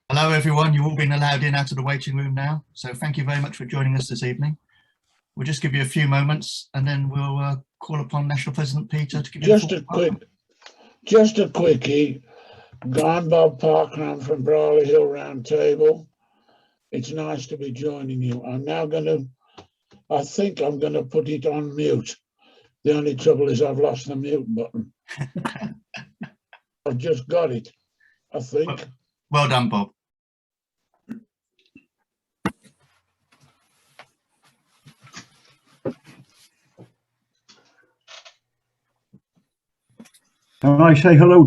Hello everyone, you've all been allowed in out of the waiting room now, so thank you very much for joining us this evening. We'll just give you a few moments and then we'll call upon National President Peter to give you just a quickie. I'm Bob Parker, I'm from Brawley Hill Round Table. It's nice to be joining you. I think I'm going to put it on mute. The only trouble is I've lost the mute button. I've just got it, I think. Well done, Bob. Can I say hello?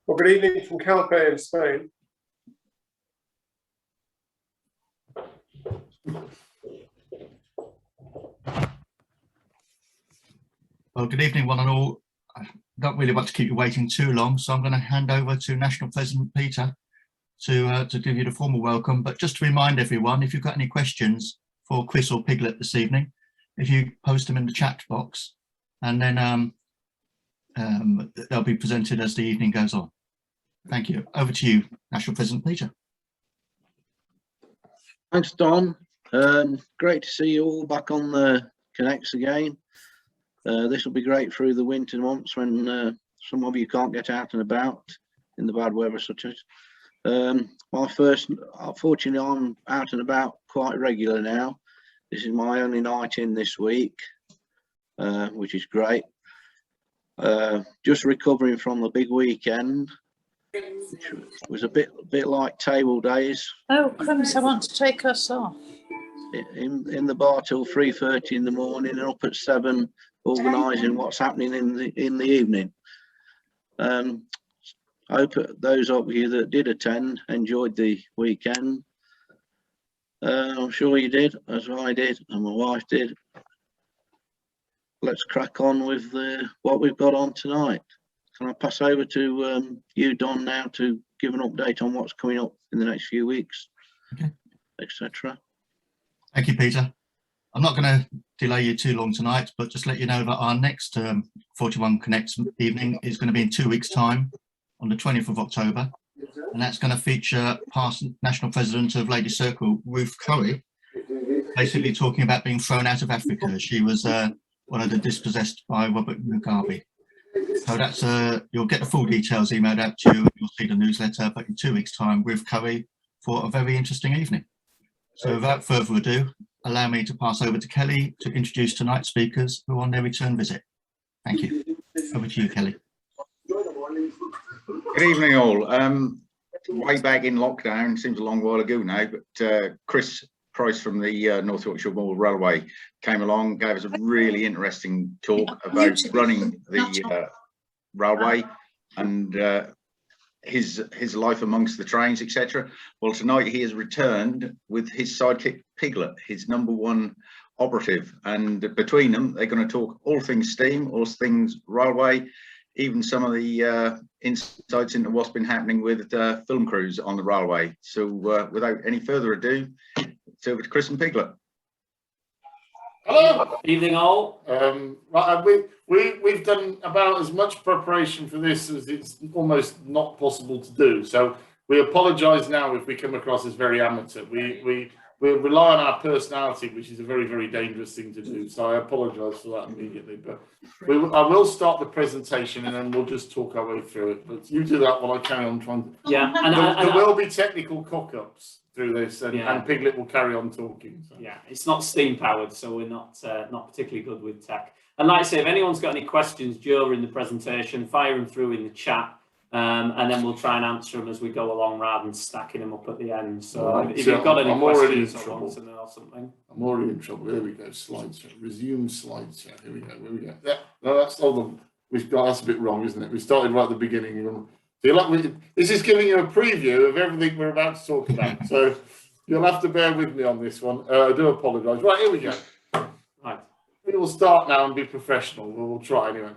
Well, good evening from Calpe in Spain. Well, good evening, one and all. I don't really want to keep you waiting too long, so I'm going to hand over to National President Peter to give you the formal welcome. But just to remind everyone, if you've got any questions for Chris or Piglet this evening, if you post them in the chat box, and then they'll be presented as the evening goes on. Thank you. Over to you, National President Peter. Thanks, Don. Great to see you all back on the Connects again. This will be great through the winter months when some of you can't get out and about in the bad weather such as. Fortunately, I'm out and about quite regular now. This is my only night in this week, which is great. Just recovering from the big weekend, which was a bit like table days. Oh, crumbs, I want to take us off. In the bar till 3:30 in the morning and up at 7 organising what's happening in the evening. I hope those of you that did attend enjoyed the weekend. I'm sure you did, as I did and my wife did. Let's crack on with what we've got on tonight. Can I pass over to you, Don, now to give an update on what's coming up in the next few weeks, okay, etc. Thank you, Peter. I'm not going to delay you too long tonight, but just let you know that our next 41 Connects evening is going to be in 2 weeks' time, on the 20th of October, and that's going to feature past National President of Ladies Circle, Ruth Curry, basically talking about being thrown out of Africa. She was one of the dispossessed by Robert Mugabe. So that's you'll get the full details emailed out to you, and you'll see the newsletter, but in 2 weeks' time, Ruth Curry for a very interesting evening. So without further ado, allow me to pass over to Kelly to introduce tonight's speakers who are on their return visit. Thank you. Over to you, Kelly. Good evening, all. Way back in lockdown, seems a long while ago now, but Chris Price from the North Yorkshire Mall Railway came along, gave us a really interesting talk about running the railway and his life amongst the trains, etc. Well, tonight he has returned with his sidekick Piglet, his #1 operative, and between them they're going to talk all things steam, all things railway, even some of the insights into what's been happening with film crews on the railway. So without any further ado, it's over to Chris and Piglet. Hello. Evening all. Right, we've done about as much preparation for this as it's almost not possible to do. So we apologise now if we come across as very amateur. We rely on our personality, which is a very, very dangerous thing to do. So I apologise for that immediately. But I will start the presentation and then we'll just talk our way through it. But you do that while I carry on trying to. Yeah, there will be technical cock-ups through this, and Piglet will carry on talking. So. Yeah, it's not steam powered, so we're not particularly good with tech. And like I say, if anyone's got any questions during the presentation, fire them through in the chat. And then we'll try and answer them as we go along rather than stacking them up at the end. So right, if you've got any questions or something. I'm already in trouble. Here we go. Slideshow. Resume slideshow. Here we go. Here we go. Yeah. No, that's hold on. That's a bit wrong, isn't it? We started right at the beginning. This is giving you a preview of everything we're about to talk about. So you'll have to bear with me on this one. I do apologise. Right, here we go. Right. We will start now and be professional. We'll try anyway.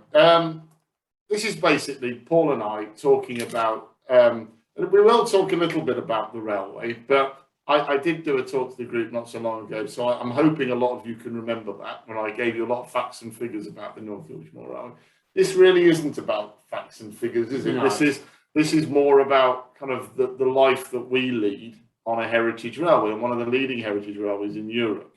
This is basically Paul and I talking about, we will talk a little bit about the railway, but I did do a talk to the group not so long ago, so I'm hoping a lot of you can remember that when I gave you a lot of facts and figures about the North Yorkshire Railway. this really isn't about facts and figures, is it? No. This is more about kind of the life that we lead on a heritage railway, and one of the leading heritage railways in Europe.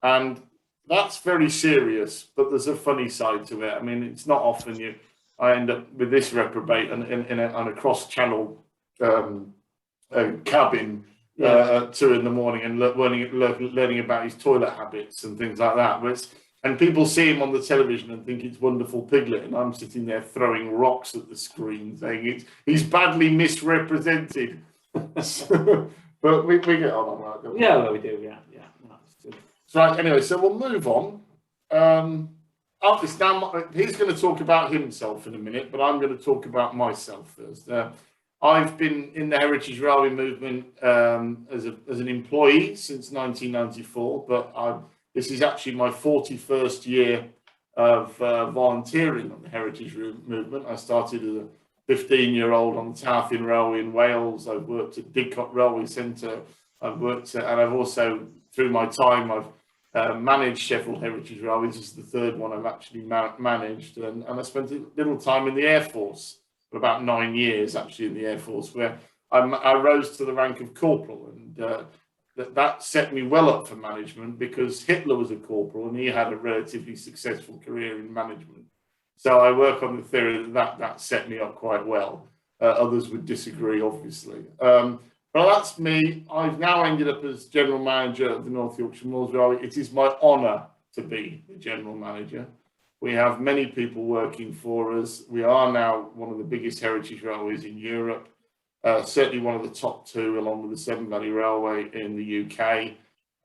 And that's very serious, but there's a funny side to it. I mean, it's not often I end up with this reprobate on a cross-channel cabin at 2 in the morning and learning about his toilet habits and things like that. And people see him on the television and think it's wonderful Piglet, and I'm sitting there throwing rocks at the screen saying he's badly misrepresented. But we get on all right, don't we? Yeah, well, we do. Yeah. That's good. So anyway, so we'll move on. He's going to talk about himself in a minute, but I'm going to talk about myself first. I've been in the Heritage Railway movement as an employee since 1994, but this is actually my 41st year of volunteering on the Heritage movement. I started as a 15-year-old on the Tarthin Railway in Wales. I've worked at Didcot Railway Centre. And I've also, through my time, I've managed Sheffield Heritage Railways. This is the third one I've actually managed. And I spent a little time in the Air Force, for about 9 years actually in the Air Force, where I rose to the rank of corporal. And that set me well up for management, because Hitler was a corporal and he had a relatively successful career in management. So I work on the theory that set me up quite well. Others would disagree, obviously. But that's me. I've now ended up as general manager of the North Yorkshire Moors Railway. It is my honour to be the general manager. We have many people working for us. We are now one of the biggest heritage railways in Europe. Certainly one of the top two, along with the Severn Valley Railway in the UK.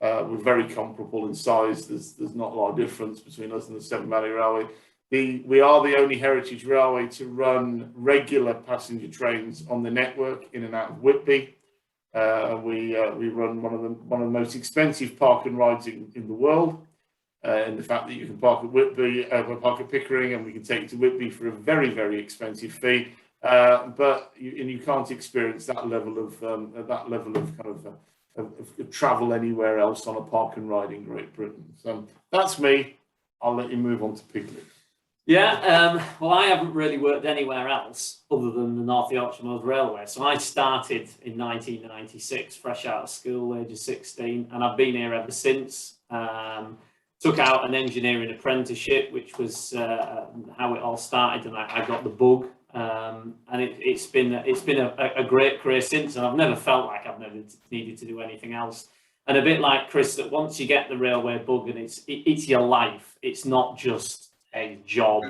We're very comparable in size. There's not a lot of difference between us and the Severn Valley Railway. We are the only heritage railway to run regular passenger trains on the network in and out of Whitby. We run one of the most expensive park and rides in the world. In the fact that you can park at Whitby, park at Pickering, and we can take you to Whitby for a very, very expensive fee. But you can't experience that level of travel anywhere else on a park and ride in Great Britain. So that's me. I'll let you move on to Piglet. Yeah, well, I haven't really worked anywhere else other than the North Yorkshire Moors Railway. So I started in 1996, fresh out of school, age of 16, and I've been here ever since. Took out an engineering apprenticeship, which was how it all started, and I got the bug. And it's been a great career since, and I've never felt like I've never needed to do anything else. And a bit like Chris, that once you get the railway bug and it's your life, it's not just a job.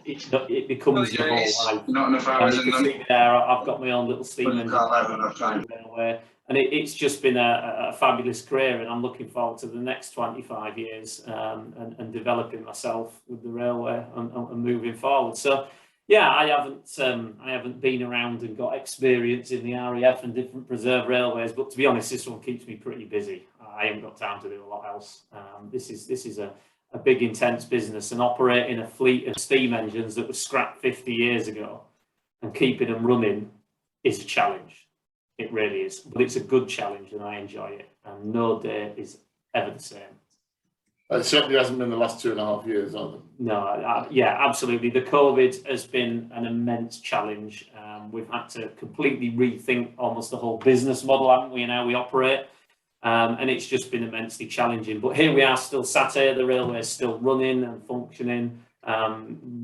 It becomes your whole life. Not enough hours in them. There, I've got my own little steam engine railway, and it's just been a fabulous career, and I'm looking forward to the next 25 years and developing myself with the railway and moving forward. So. Yeah, I haven't been around and got experience in the RAF and different preserve railways, but to be honest, this one keeps me pretty busy. I haven't got time to do a lot else. This is a big, intense business, and operating a fleet of steam engines that was scrapped 50 years ago and keeping them running is a challenge. It really is, but it's a good challenge, and I enjoy it. And no day is ever the same. It certainly hasn't been the last 2.5 years, either. No, yeah, absolutely. The COVID has been an immense challenge. We've had to completely rethink almost the whole business model, haven't we, and how we operate. And it's just been immensely challenging. But here we are, still sat here. The railway is still running and functioning.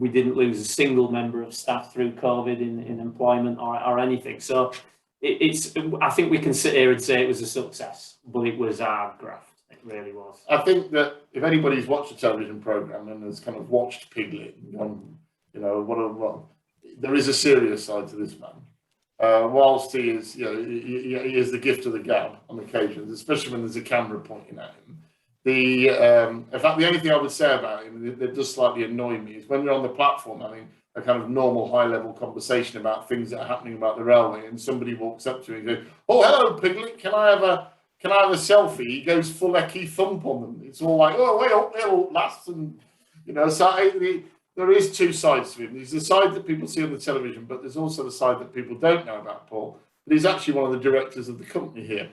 We didn't lose a single member of staff through COVID in employment or anything. So I think we can sit here and say it was a success, but it was hard graft. It really was. I think that if anybody's watched a television programme and has kind of watched Piglet, there is a serious side to this man. Whilst he is, he is the gift of the gab on occasions, especially when there's a camera pointing at him. In fact, the only thing I would say about him that does slightly annoy me is when you're on the platform having a kind of normal high-level conversation about things that are happening about the railway, and somebody walks up to him and goes, "Oh, hello, Piglet, can I have a selfie?" He goes full ecky thump on them. It's all like, "Oh, wait up, little lass," and so there is two sides to him. There's the side that people see on the television, but there's also the side that people don't know about Paul. But he's actually one of the directors of the company here.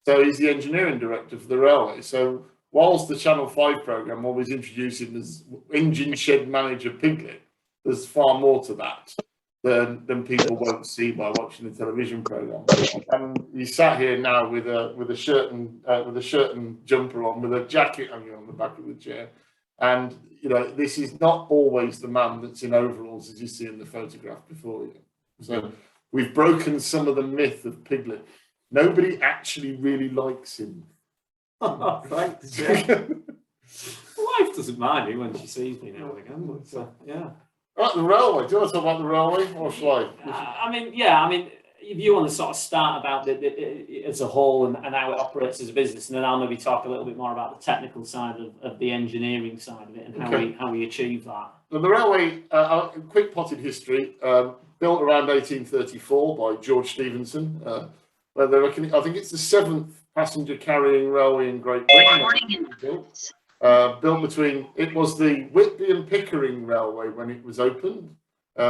So he's the engineering director for the railway. So whilst the Channel 5 programme always introduced him as engine shed manager Piglet, there's far more to that than people won't see by watching the television program. And you sat here now with a shirt and jumper on, with a jacket hanging on the back of the chair, and you know this is not always the man that's in overalls as you see in the photograph before you. So we've broken some of the myth of Piglet. Nobody actually really likes him. Oh, thanks. Yeah. My wife doesn't mind me when she sees me now and again, but yeah. Right, the railway. Do you want to talk about the railway, or shall I? I mean, if you want to sort of start about it as a whole and how it operates as a business, and then I'll maybe talk a little bit more about the technical side of the engineering side of it and how we achieve that. So the railway, quick potted history, built around 1834 by George Stephenson. Where they reckon, I think it's the 7th passenger carrying railway in Great Britain. Built between, it was the Whitby and Pickering Railway when it was opened,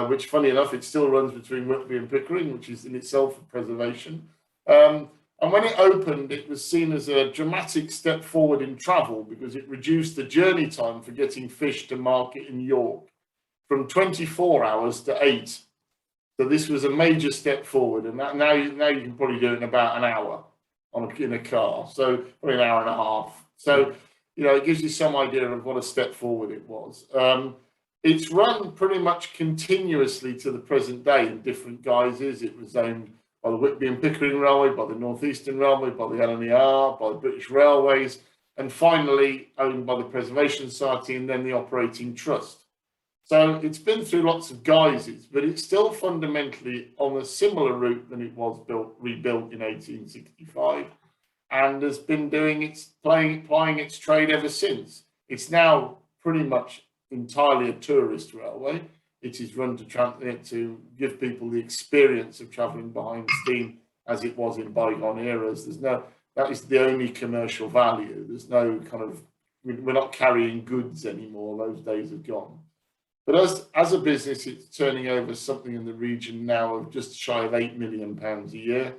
which funny enough, it still runs between Whitby and Pickering, which is in itself a preservation. And when it opened, it was seen as a dramatic step forward in travel because it reduced the journey time for getting fish to market in York from 24 hours to 8. So this was a major step forward, and now you can probably do it in about an hour in a car, so probably an hour and a half. So you know, it gives you some idea of what a step forward it was. It's run pretty much continuously to the present day in different guises. It was owned by the Whitby and Pickering Railway, by the North Eastern Railway, by the LNER, by the British Railways, and finally owned by the Preservation Society and then the Operating Trust. So it's been through lots of guises, but it's still fundamentally on a similar route than it was rebuilt in 1865, and has been doing plying its trade ever since. It's now pretty much entirely a tourist railway. It is run to give people the experience of travelling behind steam as it was in bygone eras. That is the only commercial value. There's no kind of, we're not carrying goods anymore. Those days are gone. But as a business, it's turning over something in the region now of just shy of £8 million a year.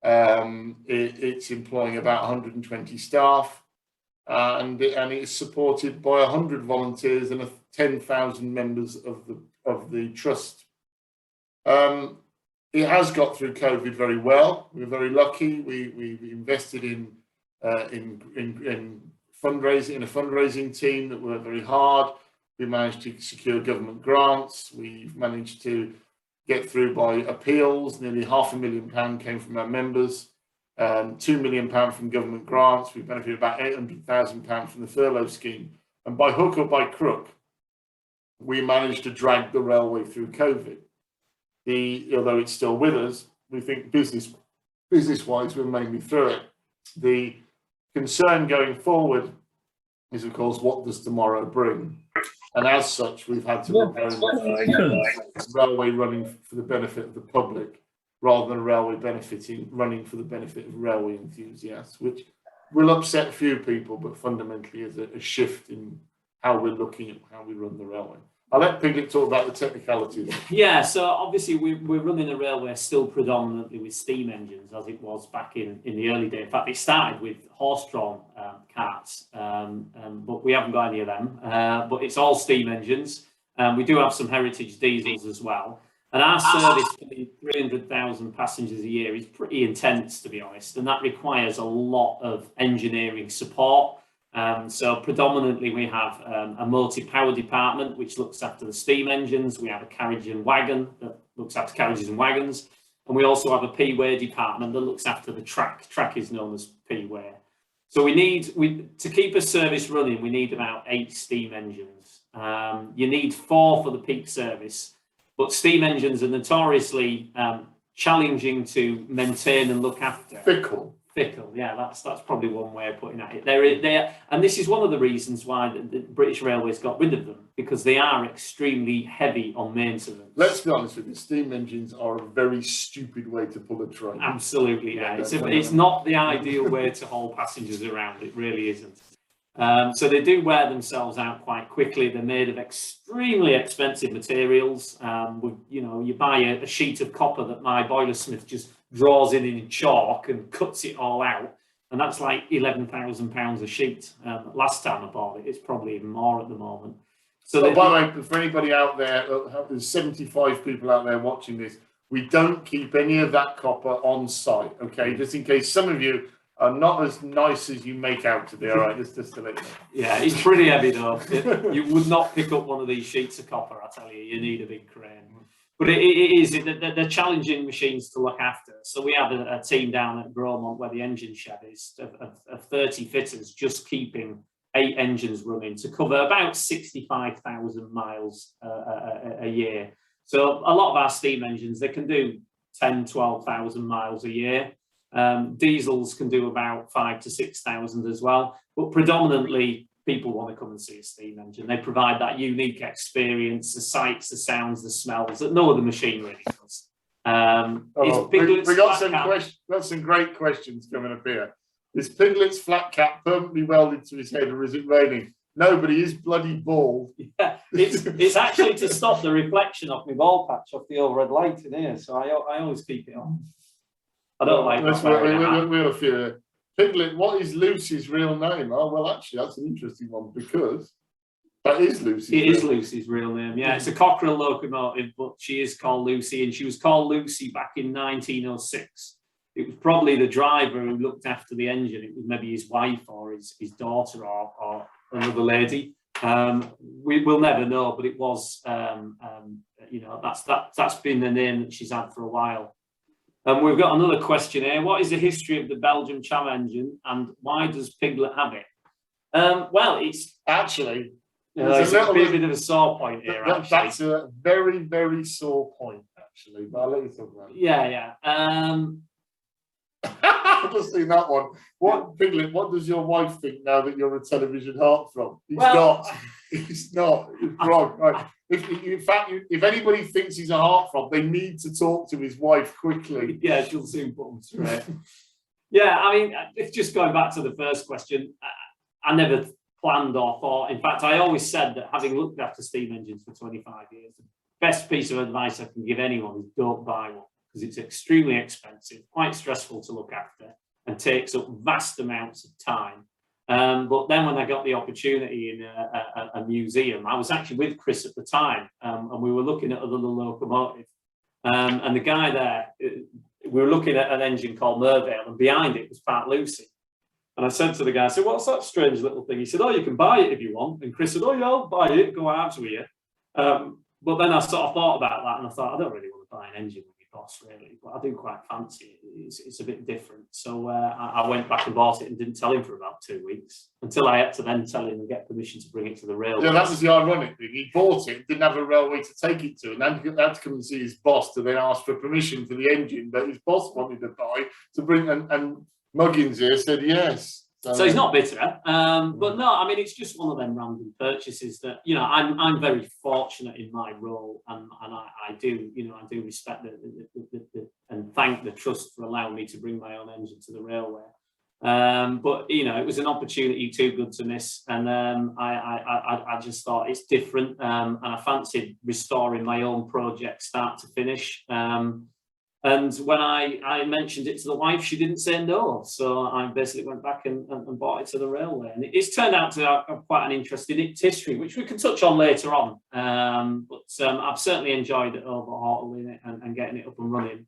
It's employing about 120 staff, and it is supported by 100 volunteers and 10,000 members of the trust. It has got through COVID very well. We're very lucky. We invested in fundraising, in a fundraising team that worked very hard. We managed to secure government grants. We've managed to get through by appeals. Nearly £500,000 came from our members, £2 million from government grants. We've benefited about £800,000 from the furlough scheme. And by hook or by crook, we managed to drag the railway through COVID. Although it's still with us, we think business-wise, we're mainly through it. The concern going forward is, of course, what does tomorrow bring? And as such, we've had to prepare railway running for the benefit of the public, rather than a railway running for the benefit of railway enthusiasts, which will upset a few people, but fundamentally is a shift in how we're looking at how we run the railway. I'll let Piglet talk about the technicalities. Yeah, so obviously we're running a railway still predominantly with steam engines, as it was back in the early days. In fact, it started with horse-drawn carts, but we haven't got any of them. But it's all steam engines. We do have some heritage diesels as well. And our service for the 300,000 passengers a year is pretty intense, to be honest, and that requires a lot of engineering support. So predominantly we have a multi-power department which looks after the steam engines. We have a carriage and wagon that looks after carriages and wagons, and we also have a P-way department that looks after the track. Track is known as P-way. So to keep a service running, we need about 8 steam engines. You need 4 for the peak service, but steam engines are notoriously challenging to maintain and look after. Fickle, yeah, that's probably one way of putting it. And this is one of the reasons why the British Railways got rid of them, because they are extremely heavy on maintenance. Let's be honest with you, steam engines are a very stupid way to pull a train. Absolutely, yeah. It's not the ideal way to haul passengers around. It really isn't. So they do wear themselves out quite quickly. They're made of extremely expensive materials. You buy a sheet of copper that my boilersmith just draws in chalk and cuts it all out, and that's like £11,000 a sheet. Last time I bought it, it's probably even more at the moment. So But by the way, for anybody out there, there's 75 people out there watching this. We don't keep any of that copper on site, okay? Just in case some of you are not as nice as you make out to be, all right? Just to let you know. Yeah, it's pretty heavy though. You would not pick up one of these sheets of copper, I tell you. You need a big crane. But they're challenging machines to look after. So we have a team down at Gromont where the engine shed is of 30 fitters just keeping 8 engines running to cover about 65,000 miles a year. So a lot of our steam engines, they can do 10, 12,000 miles a year. Diesels can do about 5,000 to 6,000 as well. But predominantly, people want to come and see a steam engine. They provide that unique experience, the sights, the sounds, the smells that no other machine really does. We got some great questions coming up here. Is Piglet's flat cap permanently welded to his head, or is it raining? No, but he is bloody bald. Yeah, it's actually to stop the reflection off my ball patch off the overhead light in here. So I always keep it on. I don't like. We'll fear. Piglet, what is Lucy's real name? Oh, well, actually, that's an interesting one because that is Lucy's. It is Lucy's real name. Yeah, it's a Cockerell locomotive, but she is called Lucy, and she was called Lucy back in 1906. It was probably the driver who looked after the engine. It was maybe his wife or his daughter or another lady. We'll never know, but it was, you know, that's been the name that she's had for a while. We've got another question here. What is the history of the Belgium tram engine, and why does Piglet have it? Well, it's actually it's a bit of a sore point here. That's a very, very sore point, actually. But I'll let you talk about it. Yeah. I've just seen that one. Piglet, what does your wife think now that you're a television heartthrob? He's not. He's wrong. Right. In fact, if anybody thinks he's a heartthrob, they need to talk to his wife quickly. Yeah, she'll soon put him straight. Yeah, I mean, it's just going back to the first question. I never planned or thought. In fact, I always said that having looked after steam engines for 25 years, the best piece of advice I can give anyone is don't buy one, because it's extremely expensive, quite stressful to look after, and takes up vast amounts of time. But then when I got the opportunity in a museum, I was actually with Chris at the time, and we were looking at another locomotive. And the guy there, we were looking at an engine called Mervale, and behind it was Part Lucy. And I said to the guy, I said, what's that strange little thing? He said, oh, you can buy it if you want. And Chris said, oh, yeah, I'll buy it, go out with you. But then I sort of thought about that, and I thought, I don't really want to buy an engine with my boss, really, but I do quite fancy it. It's a bit different. So I went back and bought it and didn't tell him for about 2 weeks, until I had to then tell him and get permission to bring it to the railway. Yeah, that was the ironic thing. He bought it, didn't have a railway to take it to, and then he had to come and see his boss to then ask for permission for the engine that his boss wanted to buy to bring, and Muggins here said yes. So he's not bitter, but no, I mean, it's just one of them random purchases that, you know, I'm very fortunate in my role, and I do, you know, I do respect and thank the trust for allowing me to bring my own engine to the railway. But you know, it was an opportunity too good to miss, and I just thought it's different, and I fancied restoring my own project start to finish. And when I mentioned it to the wife, she didn't say no. So I basically went back and bought it to the railway. And it's turned out to have quite an interesting history, which we can touch on later on. But I've certainly enjoyed it overhauling it and getting it up and running.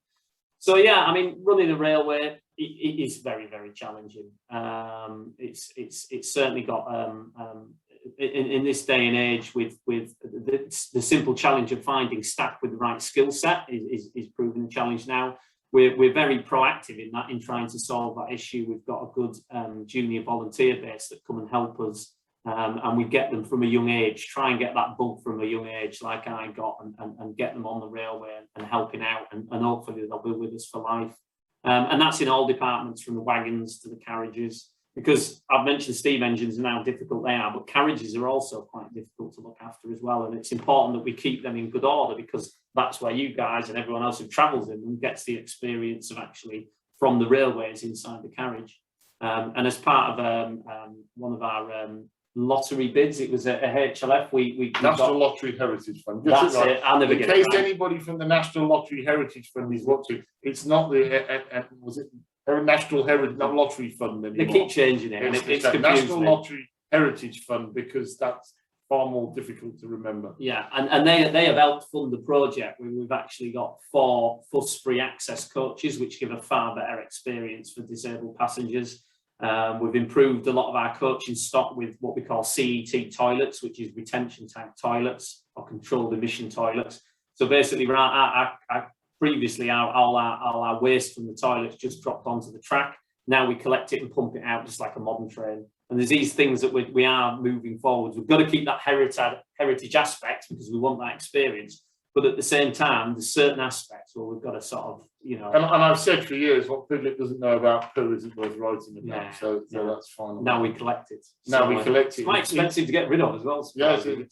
So yeah, I mean, running a railway, it is very, very challenging. It's certainly got in this day and age with the simple challenge of finding staff with the right skill set is proving a challenge now. We're very proactive in that, in trying to solve that issue. We've got a good junior volunteer base that come and help us, and we get them from a young age, try and get that bug from a young age like I got, and get them on the railway and helping out, and hopefully they'll be with us for life. And that's in all departments, from the wagons to the carriages. Because I've mentioned steam engines and how difficult they are, but carriages are also quite difficult to look after as well. And it's important that we keep them in good order, because that's where you guys and everyone else who travels in them gets the experience of actually from the railways inside the carriage. And as part of one of our lottery bids, it was a HLF. We National Lottery Heritage Fund. That's it. I'll never in get case it right. Anybody from the National Lottery Heritage Fund is watching, it's not the was it National Heritage Lottery Fund anymore. They keep changing it. It's confusing. National Lottery Heritage Fund, because that's far more difficult to remember. Yeah, and they have helped fund the project. We've actually got 4 fuss-free access coaches, which give a far better experience for disabled passengers. We've improved a lot of our coaching stock with what we call CET toilets, which is retention tank toilets or controlled emission toilets. So basically, previously all our waste from the toilets just dropped onto the track. Now we collect it and pump it out just like a modern train. And there's these things that we are moving forwards. We've got to keep that heritage aspect because we want that experience. But at the same time, there's certain aspects where we've got to sort of, you know. And I've said for years, what Piglet doesn't know about poo isn't worth writing about. Yeah, so that's fine. Now we collect it. Now we collect it. It's quite expensive to get rid of as well. Yeah, it's in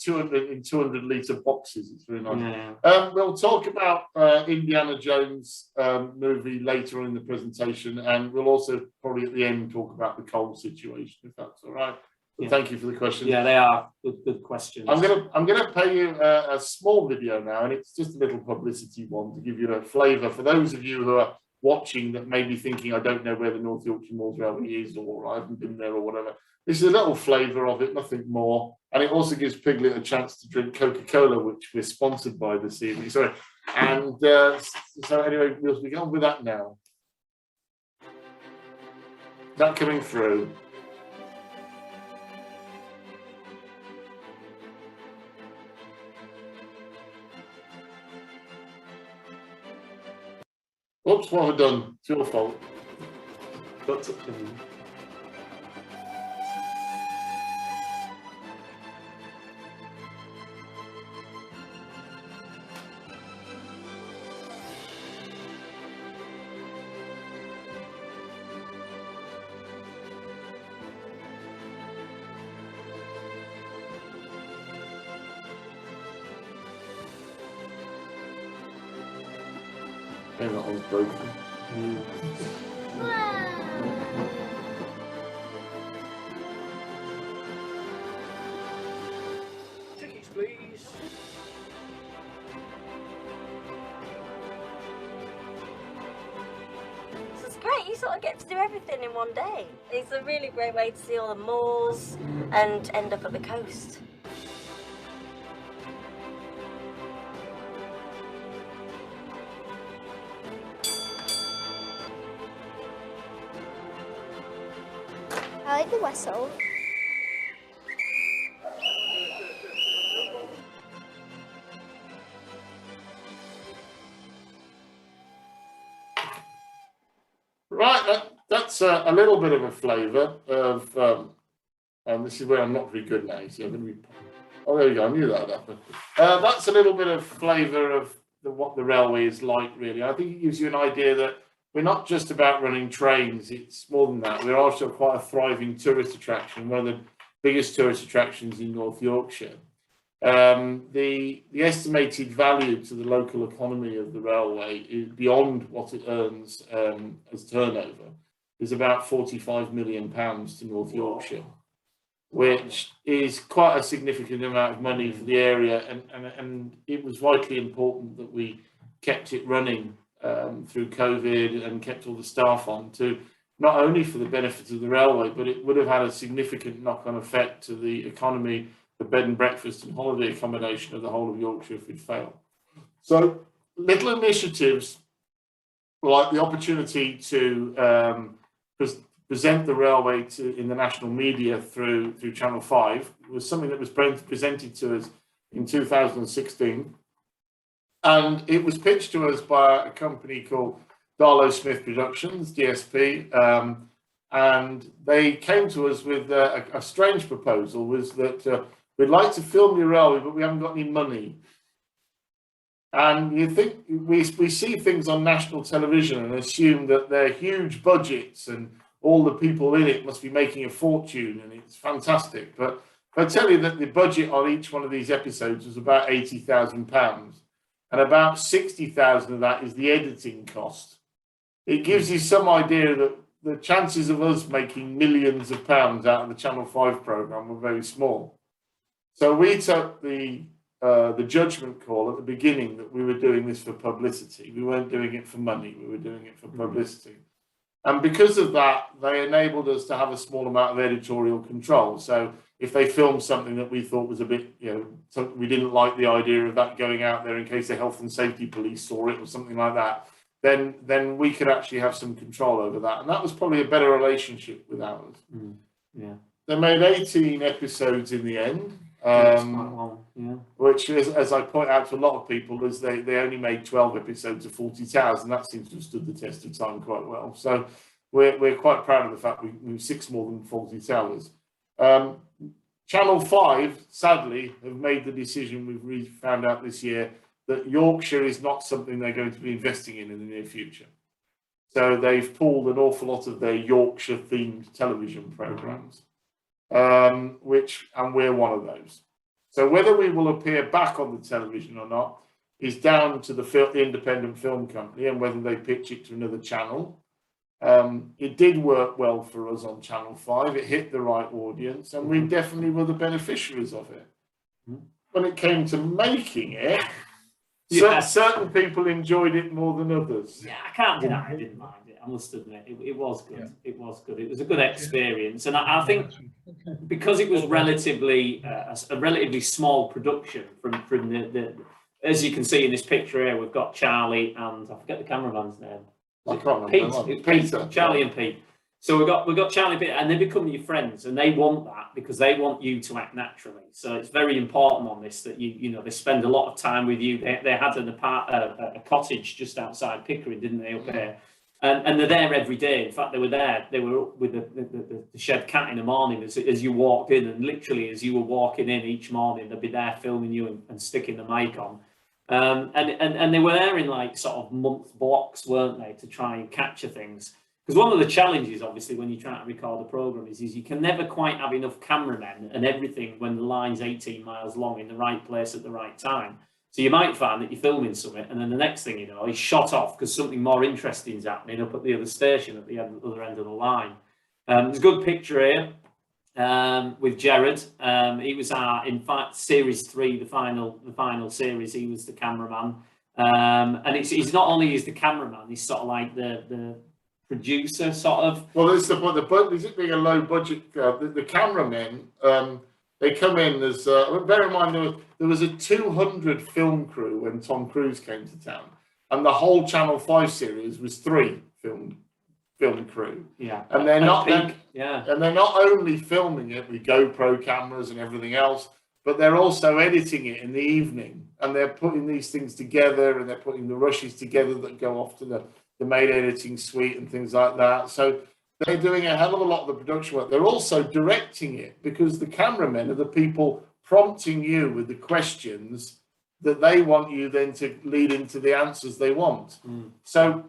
200 litre boxes. It's really nice. Yeah. We'll talk about Indiana Jones movie later on in the presentation, and we'll also probably at the end talk about the coal situation, if that's all right. Yeah. Thank you for the question. Yeah, they are good questions. I'm gonna play you a small video now, and it's just a little publicity one to give you a flavour for those of you who are watching that may be thinking, I don't know where the North Yorkshire Moors Railway is, or I haven't been there, or whatever. This is a little flavour of it, nothing more, and it also gives Piglet a chance to drink Coca-Cola, which we're sponsored by this evening. Sorry, and so anyway, we'll be on with that now. That coming through. Oops, what have I done? It's your fault. Maybe that one's broken. Tickets, please. This is great. You sort of get to do everything in one day. It's a really great way to see all the moors and end up at the coast. I like the whistle. Right, that's a little bit of a flavour of, and this is where I'm not very good now. You see, I'm going to be. Oh, there you go. I knew that would happen. That's a little bit of flavour of what the railway is like, really. I think it gives you an idea that we're not just about running trains, it's more than that. We're also quite a thriving tourist attraction, one of the biggest tourist attractions in North Yorkshire. The estimated value to the local economy of the railway is beyond what it earns as turnover, is about £45 million to North Yorkshire, which is quite a significant amount of money for the area, and it was vitally important that we kept it running through COVID and kept all the staff on to not only for the benefit of the railway, but it would have had a significant knock-on effect to the economy, the bed and breakfast and holiday accommodation of the whole of Yorkshire if it failed. So little initiatives like the opportunity to present the railway in the national media through Channel 5 was something that was presented to us in 2016. And it was pitched to us by a company called Darlow Smith Productions, DSP, and they came to us with a strange proposal, was that we'd like to film your railway, but we haven't got any money. And you think we see things on national television and assume that they're huge budgets and all the people in it must be making a fortune and it's fantastic. But I tell you that the budget on each one of these episodes was about £80,000. And about 60,000 of that is the editing cost. It gives you some idea that the chances of us making millions of pounds out of the Channel 5 programme were very small. So we took the judgment call at the beginning that we were doing this for publicity. We weren't doing it for money, we were doing it for publicity. And because of that, they enabled us to have a small amount of editorial control. So if they filmed something that we thought was a bit, we didn't like the idea of that going out there in case the health and safety police saw it or something like that, then we could actually have some control over that. And that was probably a better relationship with ours. Yeah. They made 18 episodes in the end, which, as I point out to a lot of people, is they only made 12 episodes of 40 Towers, and that seems to have stood the test of time quite well. So we're quite proud of the fact we 6 more than 40 Towers. Channel 5, sadly, have made the decision, we've found out this year, that Yorkshire is not something they're going to be investing in the near future. So they've pulled an awful lot of their Yorkshire-themed television programmes, and we're one of those. So whether we will appear back on the television or not is down to the independent film company and whether they pitch it to another channel. It did work well for us on Channel 5. It hit the right audience, and we definitely were the beneficiaries of it. When it came to making it, certain people enjoyed it more than others. Yeah, I can't deny I didn't mind it. I must admit, it was good. Yeah. It was good. It was a good experience, and I think because it was relatively a relatively small production from the as you can see in this picture here, we've got Charlie and I forget the cameraman's name. Pete, Charlie and Pete. So we've got Charlie and Pete, and they become your friends, and they want that because they want you to act naturally. So it's very important on this that you know they spend a lot of time with you. They had a cottage just outside Pickering, didn't they, up there? And they're there every day. In fact, they were there. They were up with the shed cat in the morning as you walked in, and literally as you were walking in each morning, they'd be there filming you and sticking the mic on. And they were there in like sort of month blocks, weren't they, to try and capture things. Because one of the challenges, obviously, when you try to record a programme is you can never quite have enough cameramen and everything when the line's 18 miles long in the right place at the right time. So you might find that you're filming something, and then the next thing you know, he's shot off because something more interesting is happening up at the other station at the other end of the line. There's a good picture here with Jared. He was in fact series 3, the final series. He was the cameraman, and he's not only the cameraman, he's sort of like the producer, sort of. Well, there's it being a low budget. The cameramen, they come in as. Bear in mind, there was a 200 film crew when Tom Cruise came to town, and the whole Channel 5 series was 3 film crew. Yeah, and they're not only filming it with GoPro cameras and everything else, but they're also editing it in the evening, and they're putting these things together, and they're putting the rushes together that go off to the main editing suite and things like that. So they're doing a hell of a lot of the production work. They're also directing it because the cameramen are the people prompting you with the questions that they want you then to lead into the answers they want. So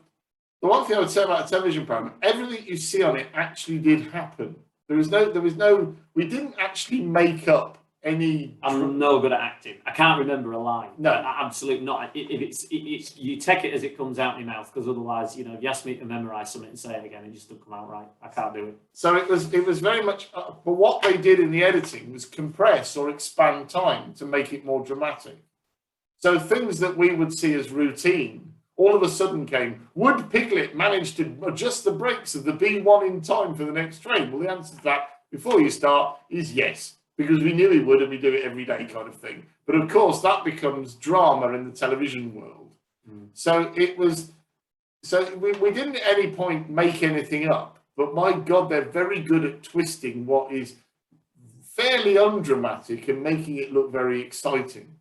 the one thing I would say about a television program, everything you see on it actually did happen. We didn't actually make up any. I'm no good at acting. I can't remember a line. No, absolutely not. If it's you take it as it comes out in your mouth, because otherwise, if you ask me to memorize something and say it again, it just doesn't come out right. I can't do it. So it was very much. But what they did in the editing was compress or expand time to make it more dramatic. So things that we would see as routine all of a sudden came. Would Piglet manage to adjust the brakes of the B1 in time for the next train? Well, the answer to that before you start is yes. Because we knew he would, and we do it every day, kind of thing. But of course, that becomes drama in the television world. So it was. So we didn't at any point make anything up. But my God, they're very good at twisting what is fairly undramatic and making it look very exciting.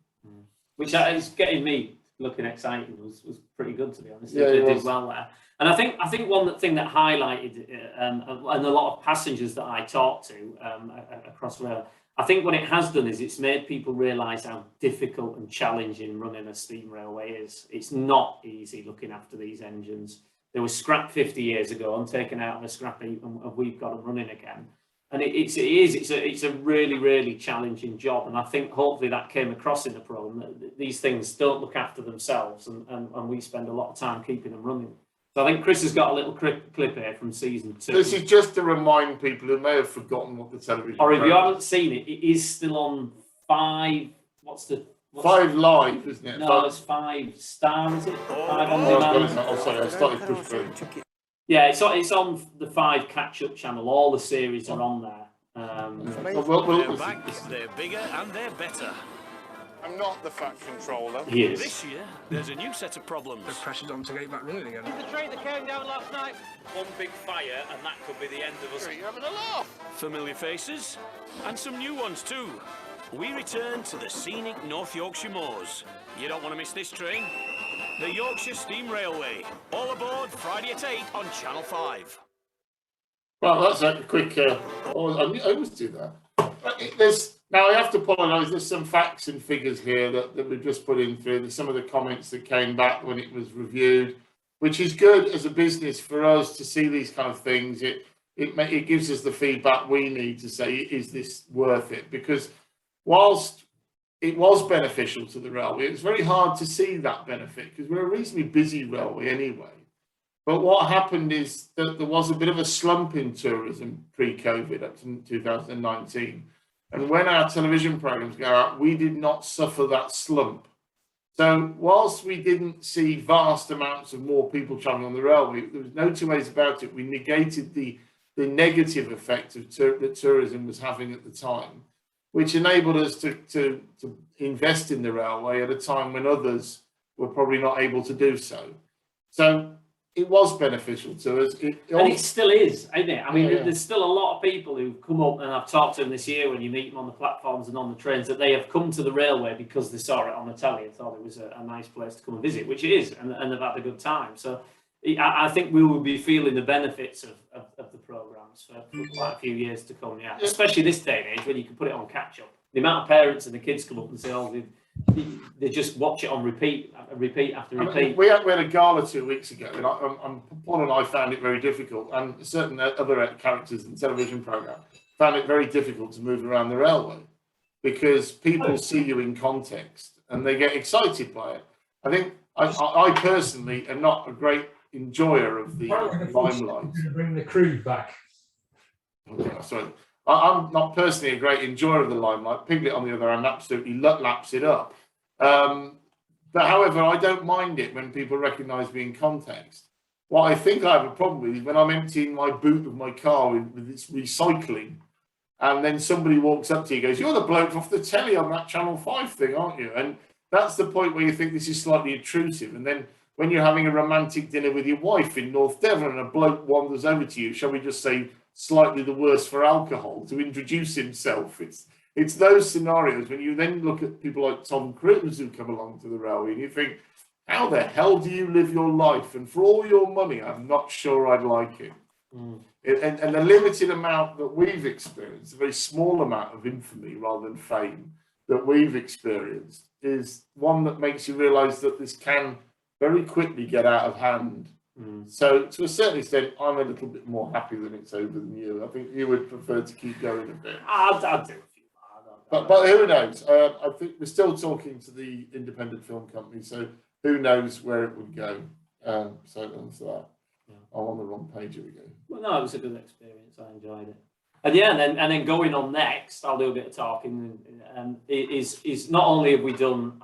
Which is getting me looking exciting. Was pretty good, to be honest. Yeah, they did well there. And I think one thing that highlighted, and a lot of passengers that I talked to across rail. I think what it has done is it's made people realise how difficult and challenging running a steam railway is. It's not easy looking after these engines. They were scrapped 50 years ago and taken out of a scrap heap, and we've got them running again. And it's a really, really challenging job. And I think hopefully that came across in the programme, that these things don't look after themselves, and we spend a lot of time keeping them running. So I think Chris has got a little clip here from season 2. This is just to remind people who may have forgotten what the television. Or if you haven't seen it, it is still on 5. What's 5 Live, isn't it? No, it's 5 Star, is it? 5 on demand. Oh, sorry, I started pushing. Yeah, it's on the 5 catch-up channel. All the series are on there. They're back, they're bigger and they're better. I'm not the fat controller. He is. This year, there's a new set of problems. The pressure's on to get back running again. The train that came down last night. One big fire, and that could be the end of us. You're having a laugh. Familiar faces, and some new ones too. We return to the scenic North Yorkshire moors. You don't want to miss this train. The Yorkshire Steam Railway. All aboard Friday at 8 on Channel 5. Well, that's a quick. I always do that. Now I have to apologise. There's some facts and figures here that we've just put in through. There's some of the comments that came back when it was reviewed, which is good as a business for us to see these kind of things. It gives us the feedback we need to say, is this worth it? Because whilst it was beneficial to the railway, it's very hard to see that benefit because we're a reasonably busy railway anyway. But what happened is that there was a bit of a slump in tourism pre-COVID up to 2019. And when our television programmes go out, we did not suffer that slump. So whilst we didn't see vast amounts of more people travelling on the railway, there was no two ways about it. We negated the negative effect of that tourism was having at the time, which enabled us to invest in the railway at a time when others were probably not able to do so. So it was beneficial to us. And it still is, isn't it? I mean, there's still a lot of people who've come up, and I've talked to them this year when you meet them on the platforms and on the trains, that they have come to the railway because they saw it on the telly and thought it was a nice place to come and visit, which it is, and they've had a good time. So I think we will be feeling the benefits of the programmes for quite a few years to come, yeah. Especially this day and age when you can put it on catch-up. The amount of parents and the kids come up and say, oh, they just watch it on repeat after repeat. I mean, we had a gala 2 weeks ago, and Paul and I found it very difficult, and certain other characters in the television programme found it very difficult to move around the railway because people see you in context and they get excited by it. I think I personally am not a great enjoyer of the limelight. Bring the crew back. Okay, sorry. I'm not personally a great enjoyer of the limelight. Piglet, on the other hand, absolutely laps it up. But however, I don't mind it when people recognise me in context. What I think I have a problem with is when I'm emptying my boot of my car with its recycling, and then somebody walks up to you and goes, "You're the bloke off the telly on that Channel 5 thing, aren't you?" And that's the point where you think this is slightly intrusive. And then when you're having a romantic dinner with your wife in North Devon and a bloke wanders over to you, shall we just say slightly the worse for alcohol, to introduce himself. It's those scenarios when you then look at people like Tom Cruise who come along to the railway and you think, how the hell do you live your life? And for all your money, I'm not sure I'd like it. And the limited amount that we've experienced, a very small amount of infamy rather than fame that we've experienced, is one that makes you realise that this can very quickly get out of hand. So to a certain extent, I'm a little bit more happy that it's over than you. I think you would prefer to keep going a bit. I'd do a few more. But who knows? I think we're still talking to the independent film company, so who knows where it would go. So that's that. Yeah. I'm on the wrong page. Here we go. Well, no, it was a good experience. I enjoyed it. And yeah, and then going on next, I'll do a bit of talking. And is not only have we done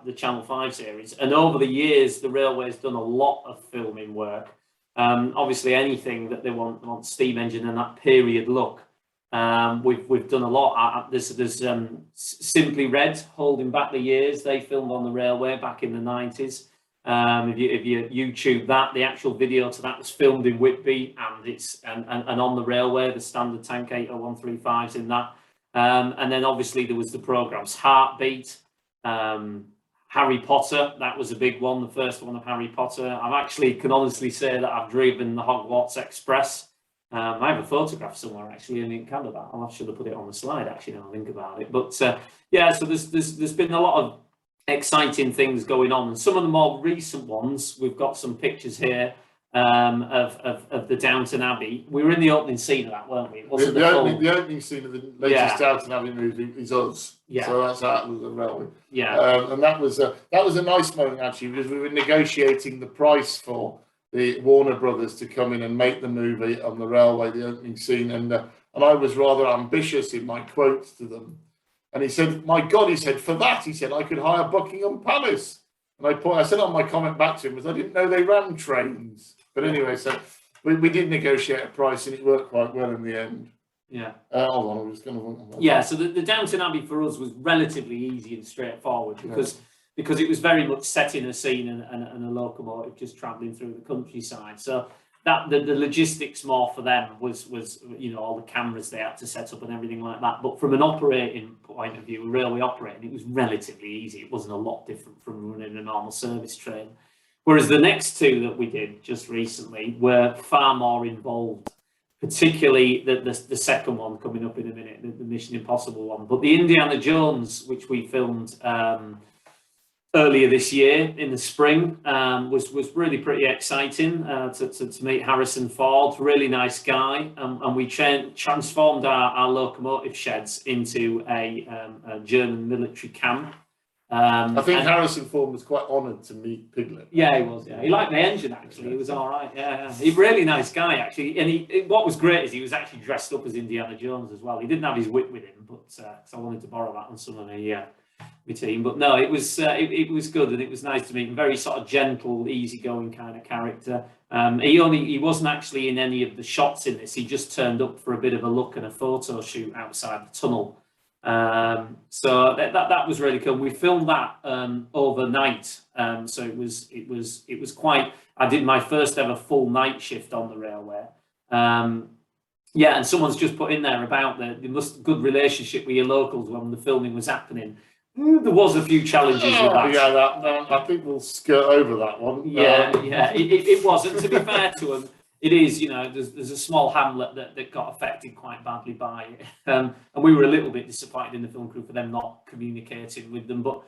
the Channel 5 series, and over the years the railway's done a lot of filming work. Obviously, anything that they want steam engine and that period look. We've done a lot. There's Simply Red, Holding Back the Years. They filmed on the railway back in the 90s. If you YouTube that, the actual video to that was filmed in Whitby, and it's and on the railway, the standard tank 80135s in that. And then obviously there was the programmes Heartbeat, Harry Potter. That was a big one, the first one of Harry Potter. I actually can honestly say that I've driven the Hogwarts Express. I have a photograph somewhere actually in Canada. I should have put it on the slide actually now I think about it. But yeah, so there's been a lot of exciting things going on, and some of the more recent ones, we've got some pictures here of the Downton Abbey. We were in the opening scene of that, weren't we? The opening scene of the latest Downton Abbey movie is us. Yeah. So that's out of the railway. Yeah. And that was a nice moment actually, because we were negotiating the price for the Warner Brothers to come in and make the movie on the railway, the opening scene, and I was rather ambitious in my quotes to them. And he said, "My God," he said, "for that," he said, "I could hire Buckingham Palace." And I said on my comment back to him was, "I didn't know they ran trains." But anyway, so we did negotiate a price and it worked quite well in the end. Yeah. Hold on, I'm just going to. Yeah, so the Downton Abbey for us was relatively easy and straightforward because it was very much set in a scene and a locomotive just travelling through the countryside. So that the logistics more for them was all the cameras they had to set up and everything like that. But from an operating point of view, a railway operating, it was relatively easy. It wasn't a lot different from running a normal service train. Whereas the next two that we did just recently were far more involved. Particularly the second one coming up in a minute, the Mission Impossible one. But the Indiana Jones, which we filmed earlier this year in the spring, was really pretty exciting to meet Harrison Ford. Really nice guy, and we transformed our locomotive sheds into a German military camp. I think Harrison Ford was quite honoured to meet Piglet. Yeah, he was. Yeah, he liked my engine actually. He was all right. Yeah. He's a really nice guy actually. And what was great is he was actually dressed up as Indiana Jones as well. He didn't have his whip with him, but because I wanted to borrow that on some of my team. But no, it was good, and it was nice to meet him. Very sort of gentle, easygoing kind of character. He wasn't actually in any of the shots in this. He just turned up for a bit of a look and a photo shoot outside the tunnel. So that was really cool. We filmed that overnight, so it was quite. I did my first ever full night shift on the railway. Yeah, and someone's just put in there about the good relationship with your locals when the filming was happening. There was a few challenges with that. Yeah, I think we'll skirt over that one. Yeah, it wasn't. To be fair to them, it is, there's a small hamlet that got affected quite badly by it. And we were a little bit disappointed in the film crew for them not communicating with them. But,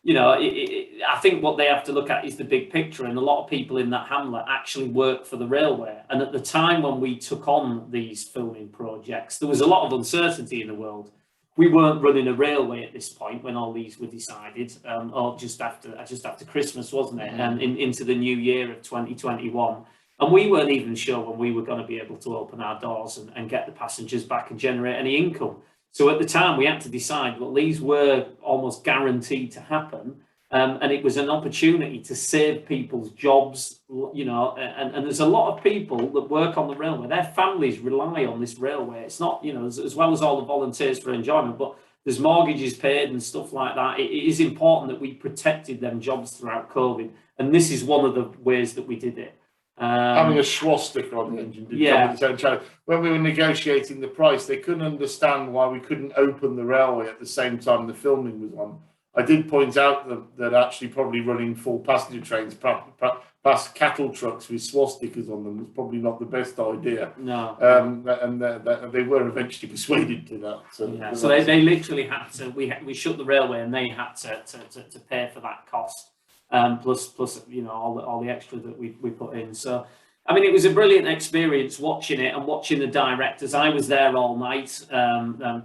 I think what they have to look at is the big picture. And a lot of people in that hamlet actually work for the railway. And at the time when we took on these filming projects, there was a lot of uncertainty in the world. We weren't running a railway at this point when all these were decided, or just after Christmas, wasn't it? And into the new year of 2021. And we weren't even sure when we were going to be able to open our doors and get the passengers back and generate any income. So at the time, we had to decide, well, these were almost guaranteed to happen. And it was an opportunity to save people's jobs, and there's a lot of people that work on the railway. Their families rely on this railway. It's not, as well as all the volunteers for enjoyment, but there's mortgages paid and stuff like that. It is important that we protected them jobs throughout COVID. And this is one of the ways that we did it. Having a swastika on the engine did come with its own challenge. When we were negotiating the price, they couldn't understand why we couldn't open the railway at the same time the filming was on. I did point out that actually probably running full passenger trains past cattle trucks with swastikas on them was probably not the best idea. No. And they were eventually persuaded to that. So they literally had to. We shut the railway, and they had to pay for that cost. Plus all the extra that we put in. So I mean, it was a brilliant experience watching it and watching the directors. I was there all night,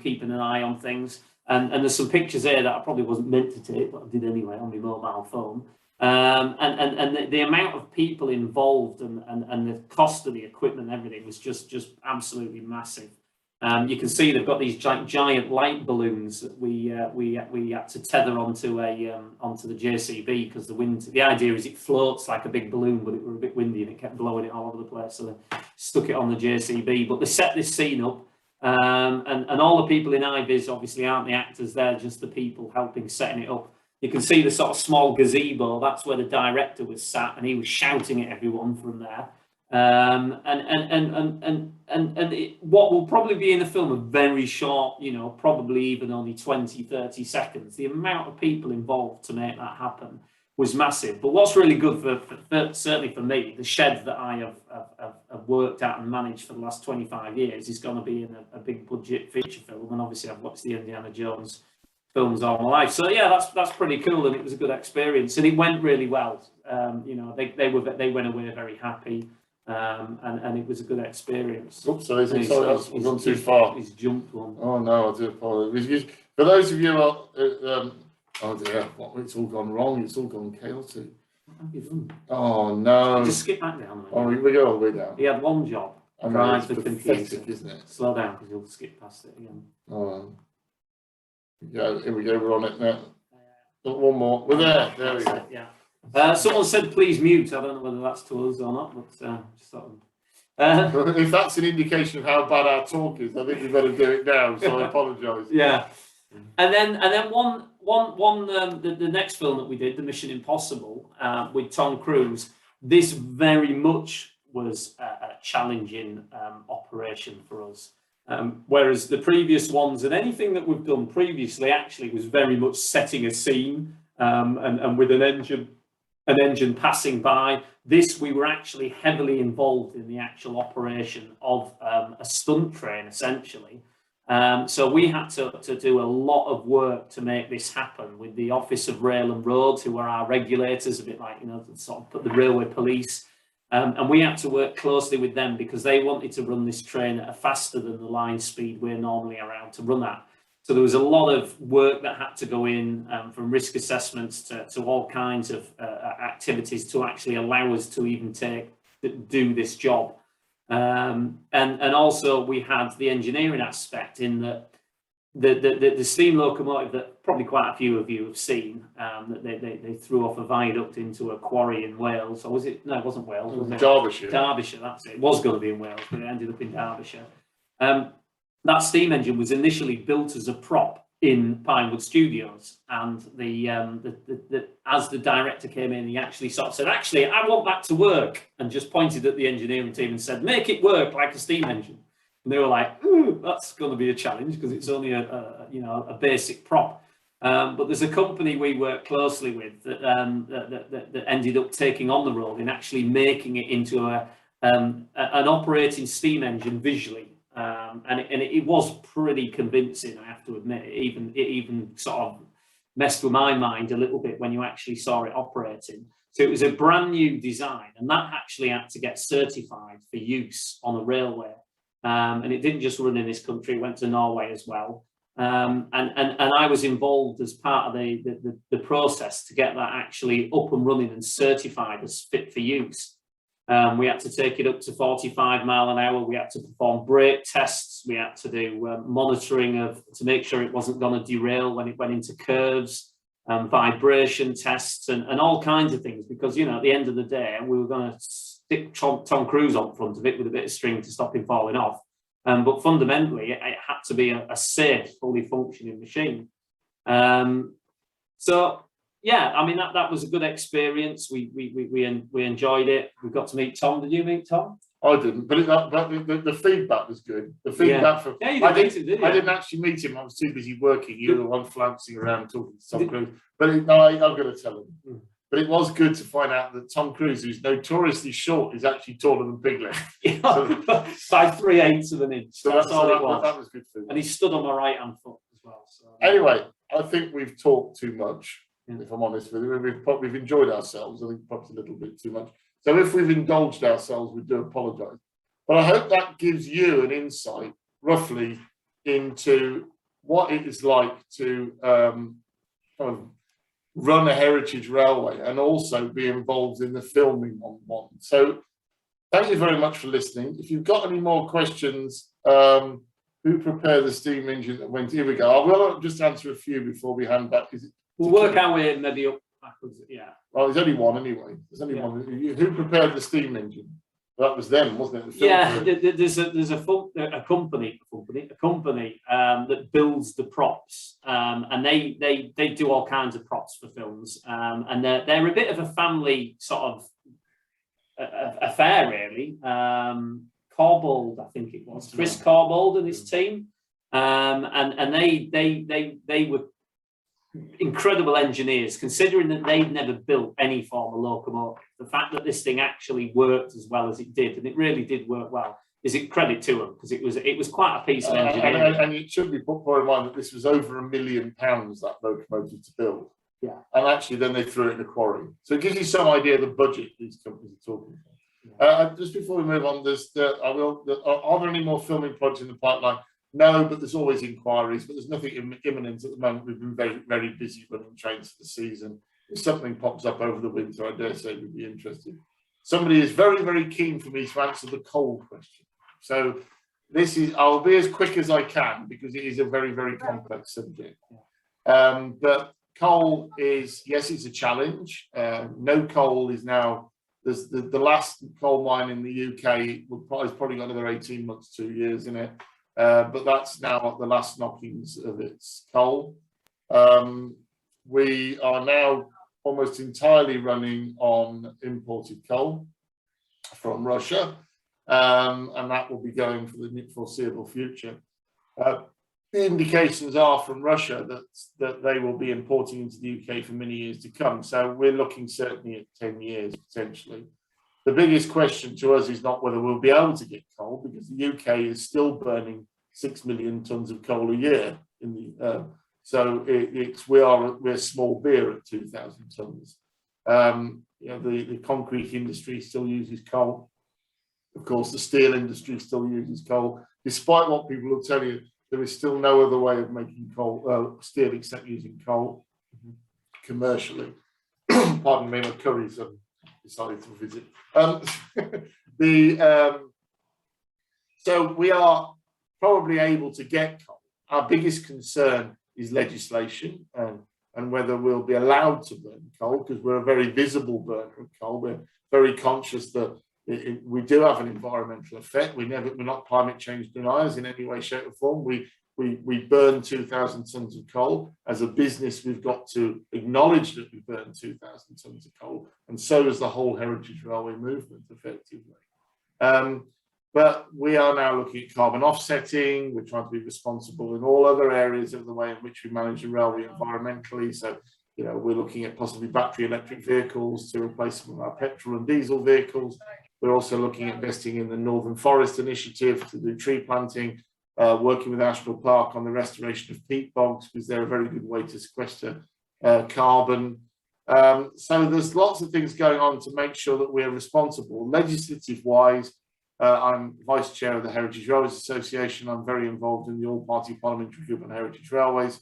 keeping an eye on things. And there's some pictures here that I probably wasn't meant to take, but I did anyway on my mobile phone. And the amount of people involved and the cost of the equipment and everything was just absolutely massive. You can see they've got these giant light balloons that we had to tether onto the JCB because the idea is it floats like a big balloon, but it was a bit windy and it kept blowing it all over the place, so they stuck it on the JCB. But they set this scene up, and all the people in IVIS obviously aren't the actors; they're just the people helping setting it up. You can see the sort of small gazebo. That's where the director was sat, and he was shouting at everyone from there. What will probably be in the film a very short, probably even only 20-30 seconds. The amount of people involved to make that happen was massive. But what's really good for certainly for me, the shed that I have worked at and managed for the last 25 years is going to be in a big budget feature film. And obviously I've watched the Indiana Jones films all my life. So yeah, that's pretty cool, and it was a good experience, and it went really well. They went away very happy. And it was a good experience. Oops, sorry, we've gone too far. He's jumped one. Oh no, I do apologize. For those of you who oh dear, it's all gone wrong. It's all gone chaotic. What have you done? Oh no. Just skip back down. Oh, we go all the way down. He had one job. Drive the computer, isn't it? Slow down because you'll skip past it again. Yeah, here we go. We're on it now. One more. We're there. There we go. Yeah. Someone said please mute. I don't know whether that's to us or not, but just thought If that's an indication of how bad our talk is, I think we better do it now. So I apologise. Yeah, and then the next film that we did, the Mission Impossible, with Tom Cruise. This very much was a challenging operation for us. Whereas the previous ones and anything that we've done previously actually was very much setting a scene and with an engine passing by. This, we were actually heavily involved in the actual operation of a stunt train, essentially. So we had to do a lot of work to make this happen with the Office of Rail and Roads, who are our regulators, a bit like, sort of the railway police. And we had to work closely with them because they wanted to run this train at a faster than the line speed we're normally around to run at. So there was a lot of work that had to go in, from risk assessments to all kinds of activities to actually allow us to even do this job. And also we had the engineering aspect in that the steam locomotive that probably quite a few of you have seen, that they threw off a viaduct into a quarry in Wales. Or was it? No, it wasn't Wales. Was it? Derbyshire. Derbyshire, that's it. It was going to be in Wales, but it ended up in Derbyshire. That steam engine was initially built as a prop in Pinewood Studios, and as the director came in, he actually sort of said, "Actually, I want that to work," and just pointed at the engineering team and said, "Make it work like a steam engine." And they were like, "Ooh, that's going to be a challenge because it's only a basic prop." But there's a company we work closely with that ended up taking on the role in actually making it into an operating steam engine visually. And it was pretty convincing, I have to admit. It even sort of messed with my mind a little bit when you actually saw it operating. So it was a brand new design, and that actually had to get certified for use on a railway. And it didn't just run in this country; it went to Norway as well. And I was involved as part of the process to get that actually up and running and certified as fit for use. We had to take it up to 45 miles an hour. We had to perform brake tests. We had to do monitoring to make sure it wasn't going to derail when it went into curves, vibration tests, and all kinds of things. Because, at the end of the day, we were going to stick Tom Cruise on front of it with a bit of string to stop him falling off. But fundamentally, it had to be a safe, fully functioning machine. So. Yeah, I mean that was a good experience. We enjoyed it. We got to meet Tom. Did you meet Tom? I didn't, but the feedback was good. The feedback from I didn't actually meet him. I was too busy working. You were the one flouncing around talking to Tom Cruise. But I'm going to tell him. But it was good to find out that Tom Cruise, who's notoriously short, is actually taller than Piglet. By 3/8 of an inch. So that's all it was. That was good for him. And he stood on my right hand foot as well. So. Anyway, I think we've talked too much. If I'm honest with you, we've enjoyed ourselves. I think perhaps a little bit too much. So if we've indulged ourselves, we do apologise. But I hope that gives you an insight, roughly, into what it is like to kind of run a heritage railway and also be involved in the filming on one. So thank you very much for listening. If you've got any more questions, who prepared the steam engine that went? Here we go. I will just answer a few before we hand back. We'll work our way maybe up backwards. Yeah. Well, there's only one anyway. There's only one. Who prepared the steam engine? That was them, wasn't it? There's a company that builds the props, and they do all kinds of props for films, and they're a bit of a family sort of affair, really. Corbould, I think it was Chris Corbould and his team, and they were incredible engineers, considering that they'd never built any form of locomotive. The fact that this thing actually worked as well as it did, and it really did work well, is a credit to them, because it was quite a piece of engineering. And it should be put in mind that this was over £1 million, that locomotive, to build. Yeah. And actually then they threw it in a quarry. So it gives you some idea of the budget these companies are talking about. Just before we move on, are there any more filming projects in the pipeline? No, but there's always inquiries, but there's nothing imminent at the moment. We've been very, very busy running trains for the season. If something pops up over the winter, I dare say we'd be interested. Somebody is very, very keen for me to answer the coal question. So I'll be as quick as I can because it is a very, very complex subject. But coal is, yes, it's a challenge. No coal is now there's the last coal mine in the UK has probably got another 18 months, 2 years in it. But that's now at the last knockings of its coal. We are now almost entirely running on imported coal from Russia, and that will be going for the foreseeable future. The indications are from Russia that they will be importing into the UK for many years to come. So we're looking certainly at 10 years potentially. The biggest question to us is not whether we'll be able to get coal, because the UK is still burning 6 million tonnes of coal a year in the so we're small beer at 2,000 tonnes. You know, the concrete industry still uses coal. Of course, the steel industry still uses coal. Despite what people will tell you, there is still no other way of making coal, steel except using coal commercially. Pardon me, my curries have decided to visit. So we are probably able to get coal. Our biggest concern is legislation and whether we'll be allowed to burn coal, because we're a very visible burner of coal. We're very conscious that we do have an environmental effect. We're not climate change deniers in any way, shape, or form. We burn 2,000 tonnes of coal. As a business, we've got to acknowledge that we burn 2,000 tonnes of coal, and so does the whole Heritage Railway movement, effectively. But we are now looking at carbon offsetting. We're trying to be responsible in all other areas of the way in which we manage the railway environmentally. So, you know, we're looking at possibly battery electric vehicles to replace some of our petrol and diesel vehicles. We're also looking at investing in the Northern Forest Initiative to do tree planting, working with Ashwell Park on the restoration of peat bogs, because they're a very good way to sequester carbon. So there's lots of things going on to make sure that we're responsible. Legislative-wise, I'm Vice Chair of the Heritage Railways Association. I'm very involved in the All-Party Parliamentary Group on Heritage Railways,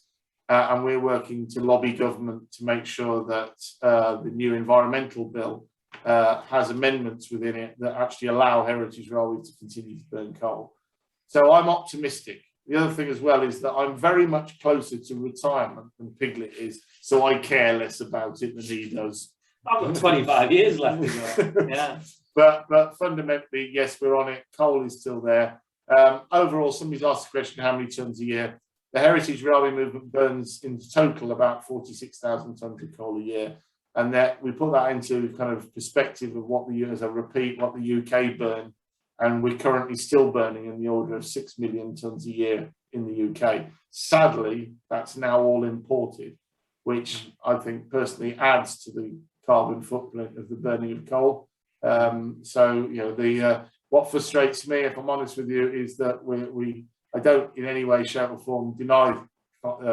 and we're working to lobby government to make sure that the new environmental bill has amendments within it that actually allow Heritage Railways to continue to burn coal. So I'm optimistic. The other thing as well is that I'm very much closer to retirement than Piglet is, so I care less about it than he does. I've got 25 years left to go. Yeah. But fundamentally, yes, we're on it. Coal is still there. Overall, somebody's asked the question, how many tonnes a year? The Heritage Railway movement burns in total about 46,000 tonnes of coal a year. And that we put that into kind of perspective of what as I repeat, what the UK burn. And we're currently still burning in the order of 6 million tonnes a year in the UK. Sadly, that's now all imported, which I think personally adds to the carbon footprint of the burning of coal. So, you know, what frustrates me, if I'm honest with you, is that I don't in any way, shape or form deny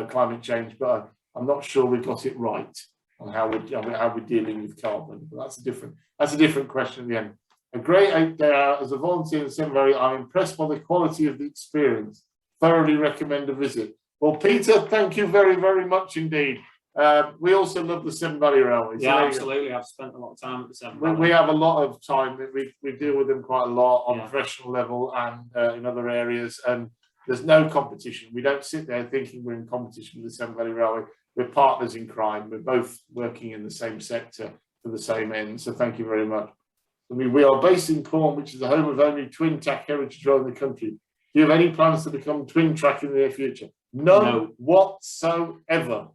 climate change, but I'm not sure we've got it right on how we're dealing with carbon. But that's a different question at the end. A great day out as a volunteer in Severn Valley. I'm impressed by the quality of the experience. Thoroughly recommend a visit. Well, Peter, thank you very, very much indeed. We also love the Severn Valley Railways. Yeah, absolutely. I've spent a lot of time at the Severn Valley. We have a lot of time. We deal with them quite a lot on a professional level and in other areas. And there's no competition. We don't sit there thinking we're in competition with the Severn Valley Railway. We're partners in crime. We're both working in the same sector for the same end. So thank you very much. I mean, we are based in Cornwall, which is the home of only twin track heritage rail in the country. Do you have any plans to become twin track in the near future? None whatsoever.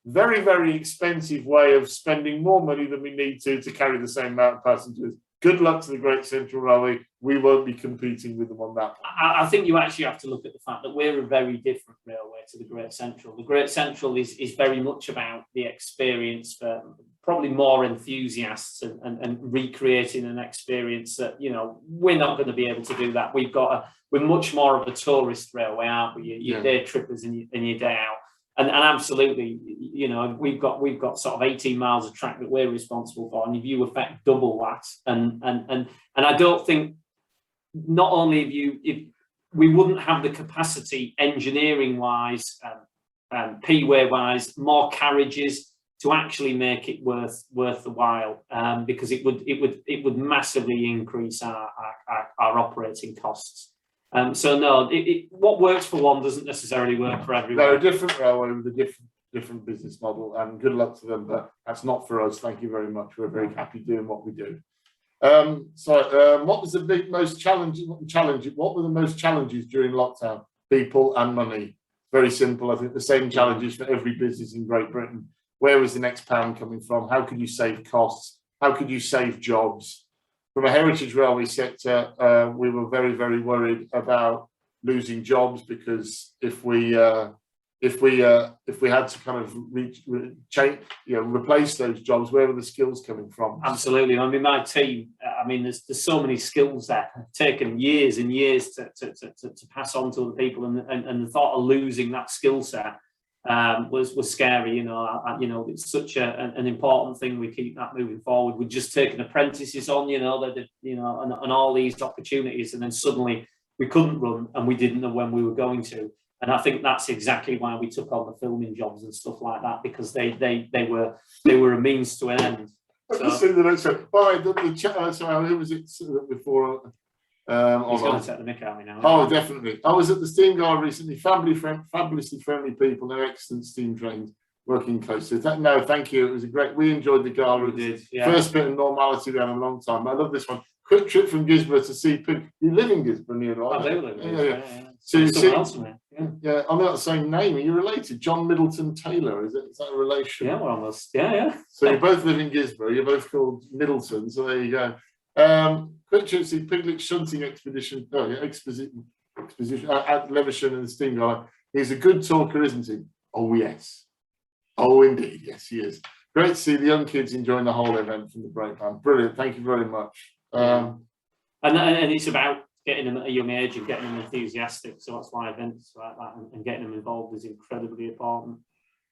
Very, very expensive way of spending more money than we need to carry the same amount of passengers. Good luck to the Great Central Railway. We won't be competing with them on that. I think you actually have to look at the fact that we're a very different railway to the Great Central. The Great Central is very much about the experience for probably more enthusiasts and recreating an experience that, you know, we're not going to be able to do that. We're much more of a tourist railway, aren't we? Your day trippers and your day out. And absolutely, you know, we've got sort of 18 miles of track that we're responsible for, and if you affect double that, and I don't think, not only if we wouldn't have the capacity engineering wise, P-way wise, more carriages to actually make it worth the while, because it would massively increase our operating costs. So no, what works for one doesn't necessarily work for everyone. They're a different railway with a different business model, and good luck to them. But that's not for us. Thank you very much. We're very happy doing what we do. What was the most challenging? What were the most challenges during lockdown? People and money. Very simple. I think the same challenges for every business in Great Britain. Where was the next pound coming from? How could you save costs? How could you save jobs? From a heritage railway sector, we were very, very worried about losing jobs, because if we had to kind of replace those jobs, where were the skills coming from? Absolutely. I mean, my team, I mean, there's so many skills that have taken years and years to pass on to other people, and the thought of losing that skill set was scary. It's such an important thing. We keep that moving forward. We're just taking apprentices on, and all these opportunities, and then suddenly we couldn't run, and we didn't know when we were going to. And I think that's exactly why we took on the filming jobs and stuff like that, because they were a means to an end. So, let's see the next one. Who was it before? He's going to take the mick out of me now. Oh, definitely. I was at the Steam Guard recently. Fabulously friendly people. They're excellent steam trains, working closely. No, thank you. It was a great. We enjoyed the gala. We did. Yeah. First bit of normality we had in a long time. I love this one. Quick trip from Gisborne to see Pig. You live in Gisborne, near, right? I do live in yeah. So you see, yeah, I'm not the same name. Are you related? John Middleton Taylor, is that a relation? Yeah, we're almost. Yeah. So you both live in Gisborne. You're both called Middleton. So there you go. Quick trip to see Piglet shunting expedition. Exposition at Levisham and the Steam Guard. He's a good talker, isn't he? Oh yes. Oh indeed, yes he is. Great to see the young kids enjoying the whole event from the breakdown. Brilliant. Thank you very much. And it's about getting them at a young age and getting them enthusiastic. So that's why events like that and getting them involved is incredibly important.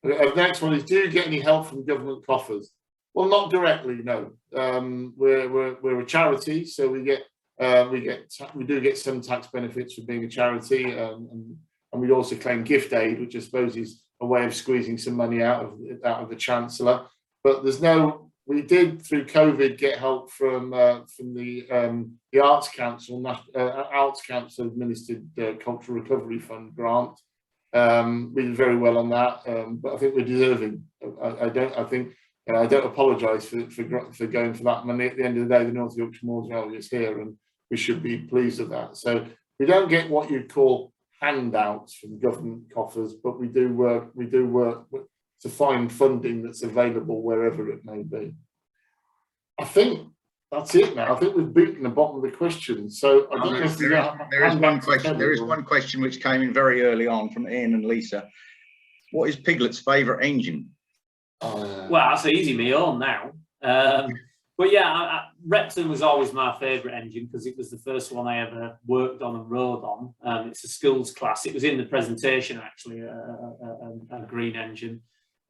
The next one is: do you get any help from government coffers? Well, not directly, no. We're a charity, so we do get some tax benefits for being a charity, and we also claim gift aid, which I suppose is a way of squeezing some money out of the Chancellor. But there's no. We did through COVID get help from the Arts Council, Arts Council administered Cultural Recovery Fund grant. We did very well on that, but I think we're deserving. I don't apologise for going for that money. At the end of the day, the North Yorkshire Moors Railway is here, and we should be pleased with that. So we don't get what you'd call handouts from government coffers, but we do work to find funding that's available wherever it may be. I think that's it now. I think we've beaten the bottom of the questions. So I don't know if there is one question. There is one question which came in very early on from Ian and Lisa. What is Piglet's favourite engine? Well, that's easy, my own now. But yeah, Repton was always my favourite engine because it was the first one I ever worked on and rode on. It's a schools class. It was in the presentation actually, a green engine.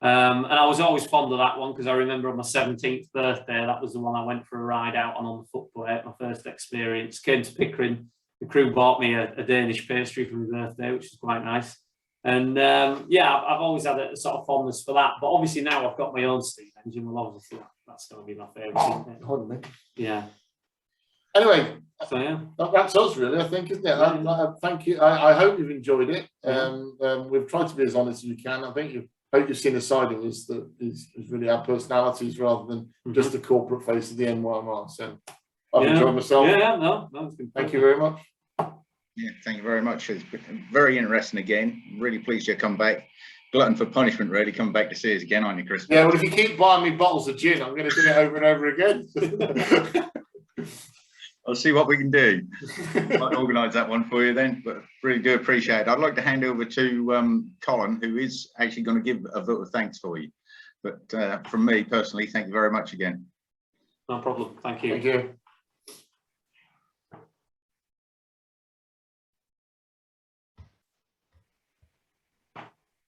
And I was always fond of that one because I remember on my 17th birthday, that was the one I went for a ride out on the footplate, my first experience. Came to Pickering, the crew bought me a Danish pastry for my birthday, which was quite nice. And yeah, I've always had a sort of fondness for that. But obviously now I've got my own steam engine. Well, obviously that's going to be my favourite. Yeah. Anyway, so yeah, that's us really, I think, isn't it? Thank you. I hope you've enjoyed it. We've tried to be as honest as we can. I think hope you've seen a side of us that is really our personalities rather than just the corporate face of the NYMR. So I've enjoyed myself. Yeah, no, it's been thank you very much. Yeah, thank you very much. It's been very interesting again. Really pleased you come back. Glutton for punishment, really, coming back to see us again, aren't you, Chris? Yeah, well, if you keep buying me bottles of gin, I'm going to do it over and over again. I'll see what we can do. Might organise that one for you then, but really do appreciate it. I'd like to hand over to Colin, who is actually going to give a vote of thanks for you. But from me personally, thank you very much again. No problem. Thank you. Thank you.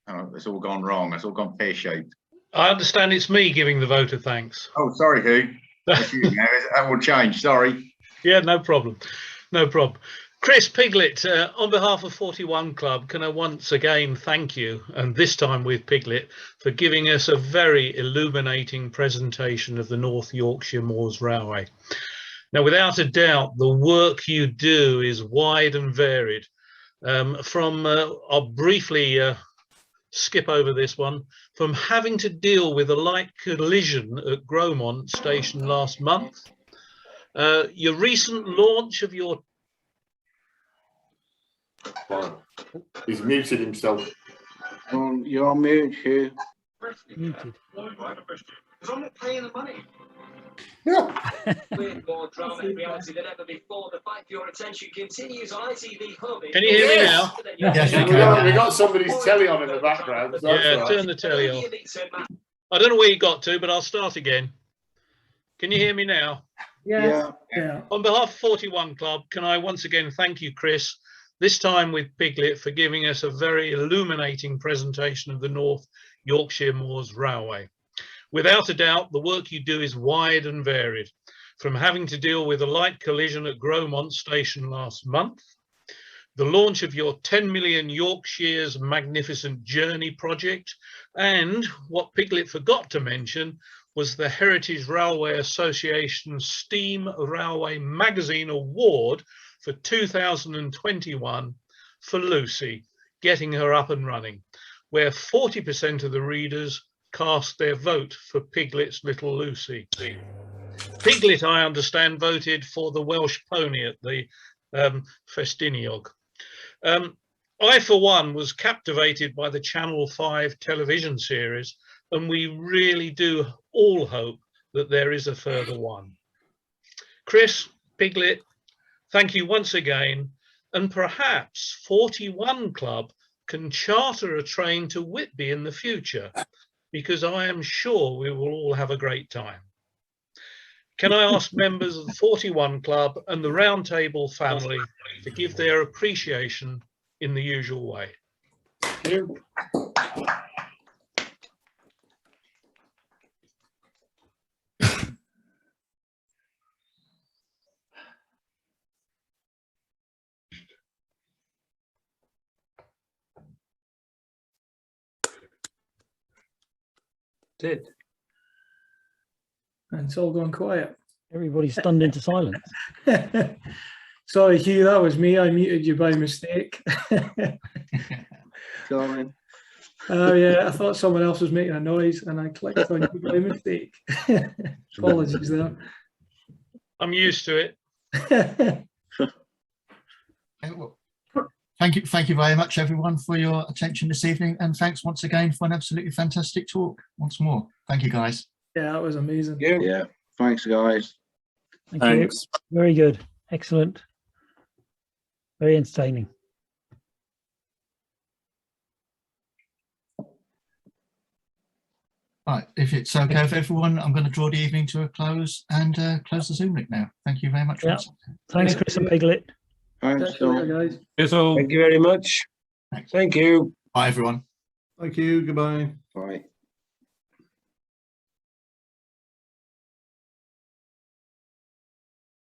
Oh, it's all gone wrong. It's all gone pear-shaped. I understand it's me giving the vote of thanks. Oh, sorry, Hugh. That's you now. That will change. Sorry. Yeah, no problem. No problem. Chris, Piglet, on behalf of 41 Club, can I once again thank you, and this time with Piglet, for giving us a very illuminating presentation of the North Yorkshire Moors Railway. Now, without a doubt, the work you do is wide and varied. I'll briefly skip over this one. From having to deal with a light collision at Gromont Station last month, Your recent launch of your... Right. He's muted himself. You're on mute, Hugh. Muted. I'm not paying the money. With more drama and reality than ever before, the fight for your attention continues on ITV Hub. Can you hear me now? Yes, you We can. got somebody's telly on in the background. So that's Yeah, right. turn the telly off. I don't know where you got to, but I'll start again. Can you hear me now? Yeah. On behalf of 41 Club, can I once again thank you, Chris, this time with Piglet, for giving us a very illuminating presentation of the North Yorkshire Moors Railway. Without a doubt, the work you do is wide and varied, from having to deal with a light collision at Gromont Station last month, the launch of your 10 million Yorkshire's Magnificent Journey project, and what Piglet forgot to mention was the Heritage Railway Association's Steam Railway Magazine Award for 2021 for Lucy, getting her up and running, where 40% of the readers cast their vote for Piglet's little Lucy. Piglet, I understand, voted for the Welsh pony at the Festiniog. I, for one, was captivated by the Channel 5 television series, and we really do all hope that there is a further one. Chris, Piglet, thank you once again, and perhaps 41 Club can charter a train to Whitby in the future, because I am sure we will all have a great time. Can I ask members of the 41 Club and the Round Table family to give their appreciation in the usual way? Did. And it's all gone quiet. Everybody's stunned into silence. Sorry, Hugh, that was me. I muted you by mistake. Sorry. Oh, yeah, I thought someone else was making a noise and I clicked on you by mistake. Apologies there. I'm used to it. Thank you very much, everyone, for your attention this evening, and thanks once again for an absolutely fantastic talk. Once more, thank you, guys. Yeah, that was amazing. Yeah, thanks, guys. Thanks. Very good. Excellent. Very entertaining. Right, if it's okay with everyone, I'm going to draw the evening to a close and close the Zoom link now. Thank you very much. Yeah. Thanks, Chris and Piglet. Thanks, guys. Thank you very much. Thanks. Thank you. Bye, everyone. Thank you. Goodbye. Bye.